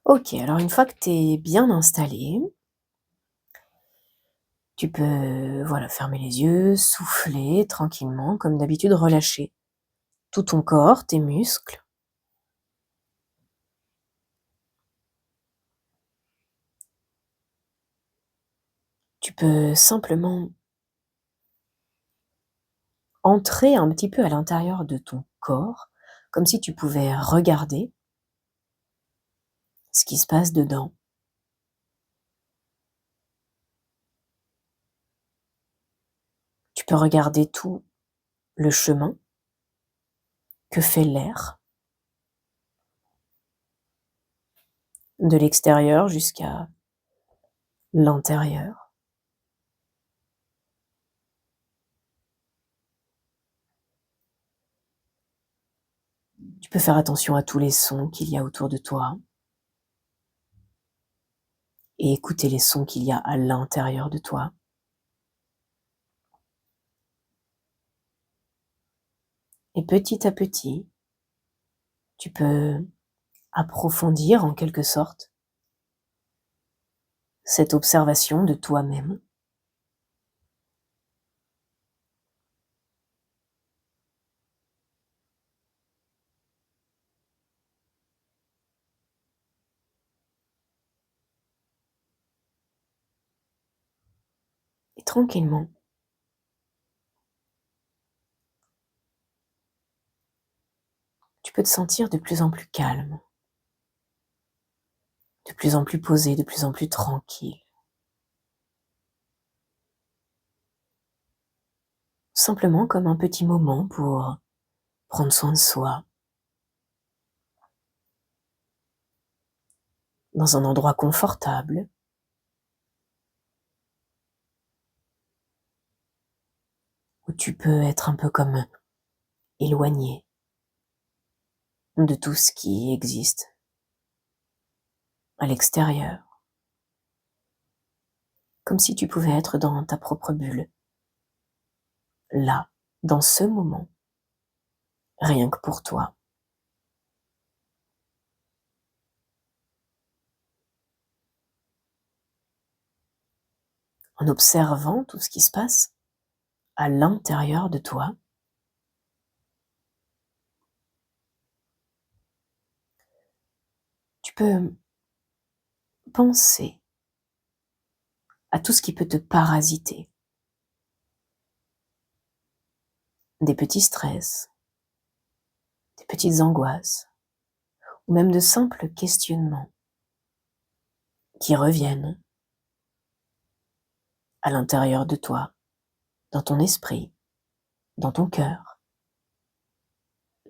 OK, alors une fois que tu es bien installé, tu peux, voilà, fermer les yeux, souffler tranquillement, comme d'habitude, relâcher tout ton corps, tes muscles. Tu peux simplement entrer un petit peu à l'intérieur de ton corps, comme si tu pouvais regarder ce qui se passe dedans. Tu peux regarder tout le chemin que fait l'air, de l'extérieur jusqu'à l'intérieur. Tu peux faire attention à tous les sons qu'il y a autour de toi et écouter les sons qu'il y a à l'intérieur de toi. Et petit à petit, tu peux approfondir en quelque sorte cette observation de toi-même. Et tranquillement, tu peux te sentir de plus en plus calme, de plus en plus posé, de plus en plus tranquille. Simplement comme un petit moment pour prendre soin de soi, dans un endroit confortable, où tu peux être un peu comme éloigné de tout ce qui existe à l'extérieur, comme si tu pouvais être dans ta propre bulle, là, dans ce moment, rien que pour toi. En observant tout ce qui se passe à l'intérieur de toi, tu peux penser à tout ce qui peut te parasiter, des petits stress, des petites angoisses, ou même de simples questionnements qui reviennent à l'intérieur de toi, dans ton esprit, dans ton cœur,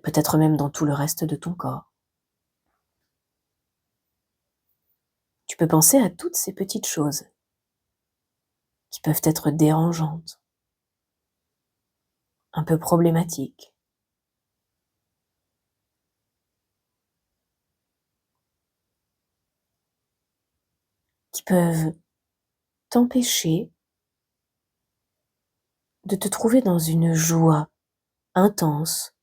peut-être même dans tout le reste de ton corps. Tu peux penser à toutes ces petites choses qui peuvent être dérangeantes, un peu problématiques, qui peuvent t'empêcher de te trouver dans une joie intense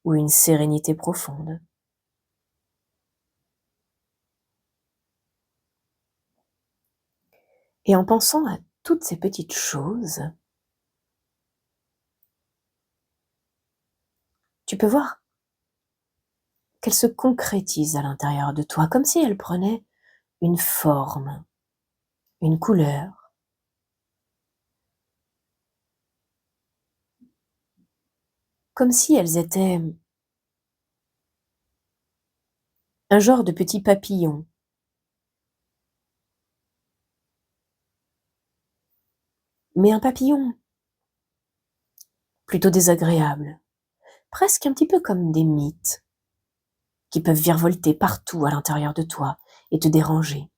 ou une sérénité profonde. Et en pensant à toutes ces petites choses, tu peux voir qu'elles se concrétisent à l'intérieur de toi, comme si elles prenaient une forme, une couleur, comme si elles étaient un genre de petit papillon, mais un papillon plutôt désagréable, presque un petit peu comme des mites qui peuvent virevolter partout à l'intérieur de toi et te déranger.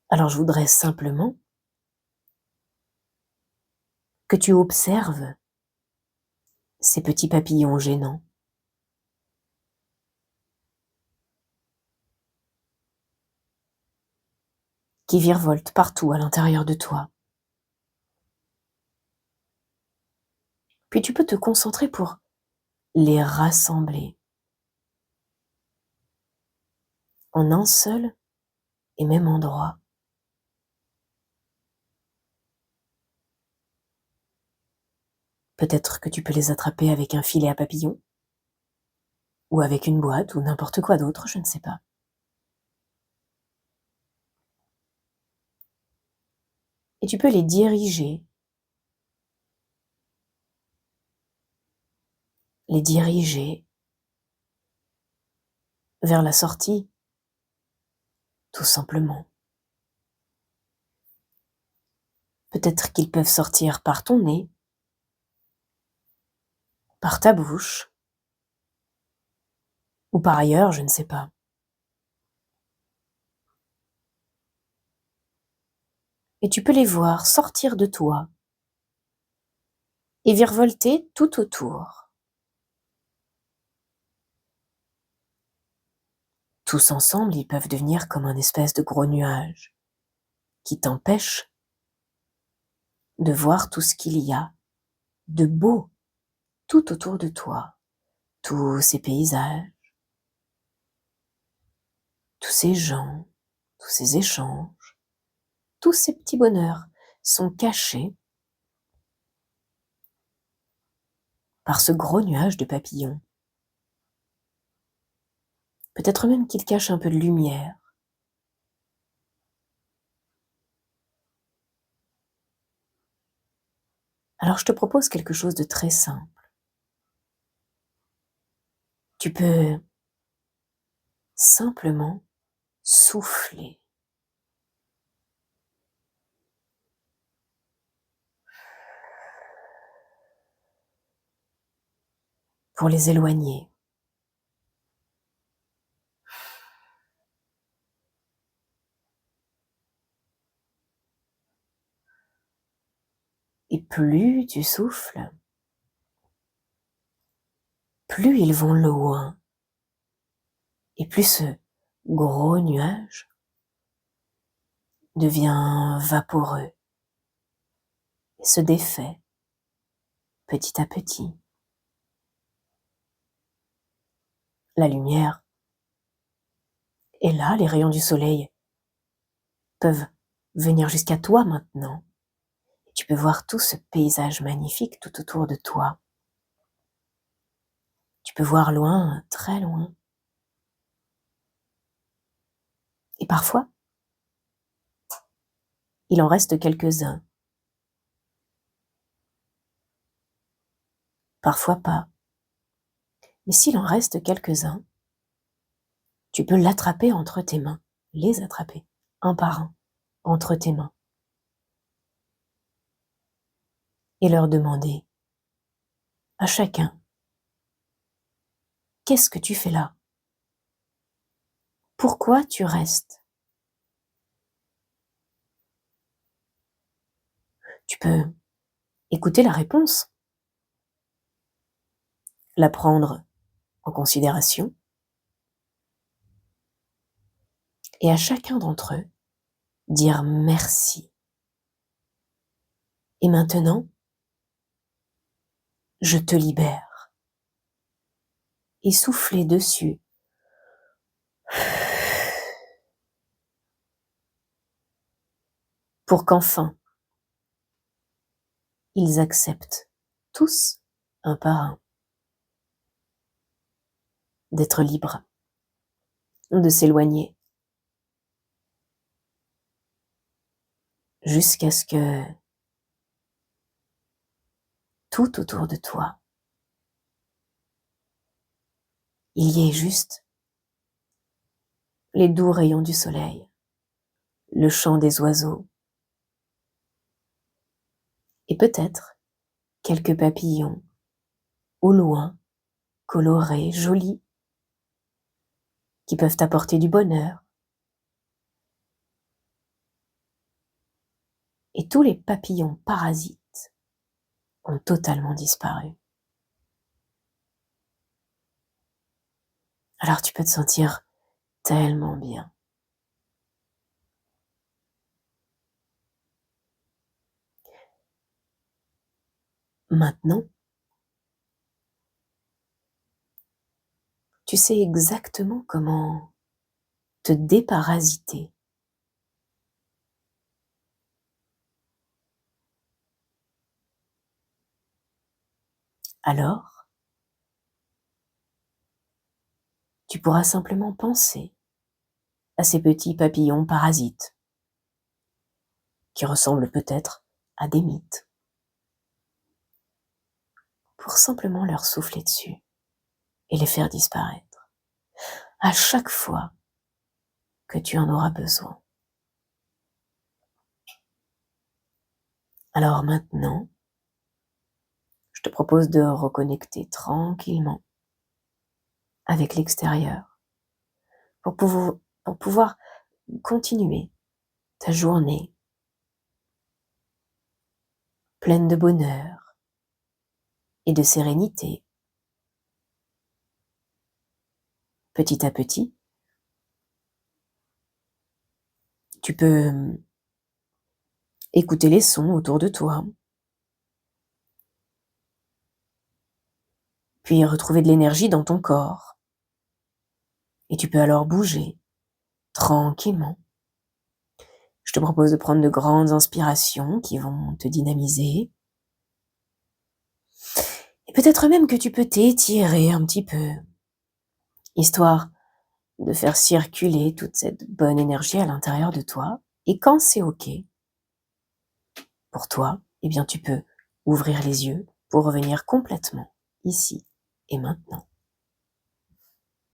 Alors je voudrais simplement que tu observes ces petits papillons gênants, qui virevoltent partout à l'intérieur de toi. Puis tu peux te concentrer pour les rassembler en un seul et même endroit. Peut-être que tu peux les attraper avec un filet à papillons, ou avec une boîte, ou n'importe quoi d'autre, je ne sais pas. Et tu peux les diriger vers la sortie, tout simplement. Peut-être qu'ils peuvent sortir par ton nez, par ta bouche, ou par ailleurs, je ne sais pas. Et tu peux les voir sortir de toi et virevolter tout autour. Tous ensemble, ils peuvent devenir comme un espèce de gros nuage qui t'empêche de voir tout ce qu'il y a de beau tout autour de toi, tous ces paysages, tous ces gens, tous ces échanges, tous ces petits bonheurs sont cachés par ce gros nuage de papillons. Peut-être même qu'il cache un peu de lumière. Alors je te propose quelque chose de très simple. Tu peux simplement souffler pour les éloigner. Et plus tu souffles, plus ils vont loin. Et plus ce gros nuage devient vaporeux et se défait petit à petit. La lumière est là, les rayons du soleil peuvent venir jusqu'à toi maintenant. Et tu peux voir tout ce paysage magnifique tout autour de toi. Tu peux voir loin, très loin. Et parfois, il en reste quelques-uns. Parfois pas. Mais s'il en reste quelques-uns, tu peux l'attraper entre tes mains, les attraper, un par un, entre tes mains, et leur demander à chacun: qu'est-ce que tu fais là? Pourquoi tu restes? Tu peux écouter la réponse, la prendre en considération, et à chacun d'entre eux, dire merci. Et maintenant, je te libère. Et souffler dessus. Pour qu'enfin, ils acceptent tous, un par un, d'être libres, de s'éloigner, jusqu'à ce que tout autour de toi, il y ait juste les doux rayons du soleil, le chant des oiseaux, et peut-être quelques papillons, au loin, colorés, jolis, qui peuvent apporter du bonheur. Et tous les papillons parasites ont totalement disparu. Alors tu peux te sentir tellement bien. Maintenant, tu sais exactement comment te déparasiter. Alors, tu pourras simplement penser à ces petits papillons parasites qui ressemblent peut-être à des mites, pour simplement leur souffler dessus et les faire disparaître à chaque fois que tu en auras besoin. Alors maintenant, je te propose de reconnecter tranquillement avec l'extérieur pour pouvoir continuer ta journée pleine de bonheur et de sérénité. Petit à petit, tu peux écouter les sons autour de toi, puis retrouver de l'énergie dans ton corps. Et tu peux alors bouger tranquillement. Je te propose de prendre de grandes inspirations qui vont te dynamiser. Et peut-être même que tu peux t'étirer un petit peu, histoire de faire circuler toute cette bonne énergie à l'intérieur de toi. Et quand c'est OK pour toi, eh bien tu peux ouvrir les yeux pour revenir complètement ici et maintenant.